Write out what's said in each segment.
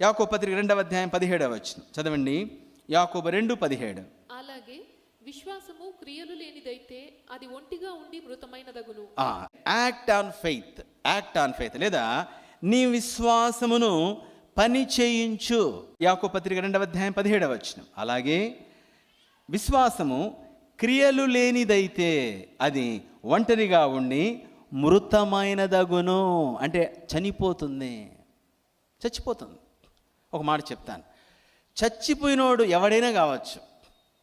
యాకోబు పత్రిక 2వ అధ్యాయం 17వ వచనం చదవండి. యాకోబు 2:17. అలాగే విశ్వాసము క్రియలు లేనిదైతే అది ఒంటిగా ఉండి మృతమైనదగును. యాక్ట్ ఆన్ ఫెయిత్ లేదా నీ విశ్వాసమును పని చేయించు. యాకోబు పత్రిక 2వ అధ్యాయం 17వ వచనం. అలాగే విశ్వాసము క్రియలు లేనిదైతే అది ఒంటరిగా ఉండి మృతమైనదగును, అంటే చచ్చిపోతుంది. ఒక మాట చెప్తాను, చచ్చిపోయినోడు ఎవడైనా కావచ్చు.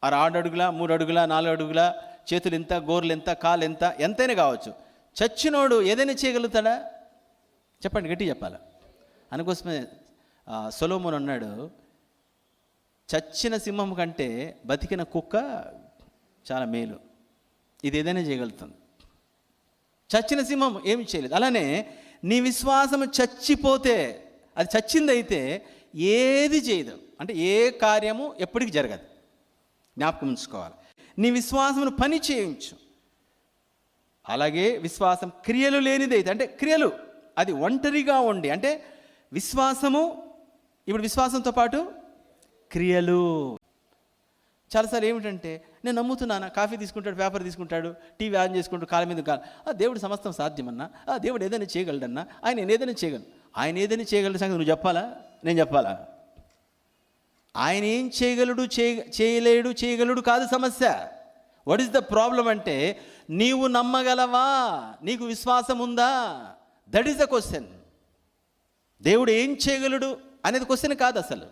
6 అడుగుల 3 అడుగుల 4 అడుగుల, చేతులు ఎంత, గోర్లు ఎంత, కాలు ఎంత, ఎంతైనా కావచ్చు. చచ్చినోడు ఏదైనా చేయగలుగుతాడా? చెప్పండి, గట్టి చెప్పాలి. అందుకోసమే సొలొమోను అన్నాడు, చచ్చిన సింహం కంటే బతికిన కుక్క చాలా మేలు, ఇది ఏదైనా చేయగలుగుతుంది. చచ్చిన సింహం ఏమి చేయలేదు. అలానే నీ విశ్వాసం చచ్చిపోతే, అది చచ్చిందైతే ఏది చేయదు, అంటే ఏ కార్యము ఎప్పటికీ జరగదు. జ్ఞాపకం ఉంచుకోవాలి. నీ విశ్వాసమును పని చేయించు. అలాగే విశ్వాసం క్రియలు లేనిదైతే, అంటే క్రియలు అది ఒంటరిగా ఉండి, అంటే విశ్వాసము, ఇప్పుడు విశ్వాసంతో పాటు క్రియలు. చాలాసార్లు ఏమిటంటే, నేను నమ్ముతున్నాను, కాఫీ తీసుకుంటాడు, పేపర్ తీసుకుంటాడు, టీవీ ఆన్ చేసుకుంటాడు, కాళ్ళ మీద కాదు. దేవుడు సమస్తం సాధ్యమన్నా, దేవుడు ఏదైనా చేయగలడన్నా, ఆయన ఏదైనా చేయగలడు. ఆయన ఏదైనా చేయగలడు సంగతి నువ్వు చెప్పాలా, నేను చెప్పాలా? ఆయన ఏం చేయగలడు, చేయలేడు, చేయగలడు కాదు సమస్య. వాట్ ఈస్ ద ప్రాబ్లం అంటే, నీవు నమ్మగలవా, నీకు విశ్వాసం ఉందా? That is the question. దేవుడు ఏం చేయగలడు అనేది క్వశ్చన్ కాదు అసలు.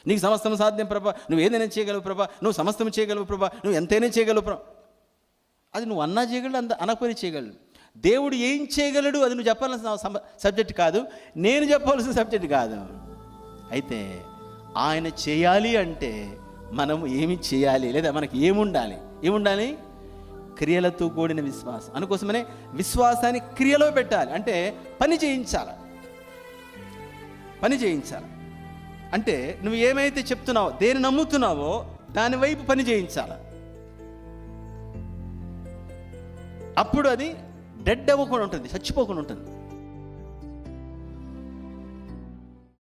నీకు సమస్తం సాధ్యం ప్రభా, నువ్వు ఏదైనా చేయగలవు ప్రభా, నువ్వు సమస్తం చేయగలవు ప్రభా, నువ్వు ఎంతైనా చేయగలవు ప్రభా. అది నువ్వు అన్నా చేయగలడు, అనకపోయినా చేయగలడు. దేవుడు ఏం చేయగలడు అది నువ్వు చెప్పాల్సిన సబ్జెక్ట్ కాదు, నేను చెప్పాల్సిన సబ్జెక్ట్ కాదు. అయితే ఆయన చేయాలి అంటే మనం ఏమి చేయాలి, లేదా మనకి ఏముండాలి? క్రియలతో కూడిన విశ్వాసం. అందుకోసమనే విశ్వాసాన్ని క్రియలో పెట్టాలి, అంటే పని చేయించాలి. అంటే నువ్వు ఏమైతే చెప్తున్నావో, దేని నమ్ముతున్నావో దాని వైపు పని చేయించాలి. అప్పుడు అది డెడ్ అవ్వకుండా ఉంటుంది, చచ్చిపోకుండా ఉంటుంది.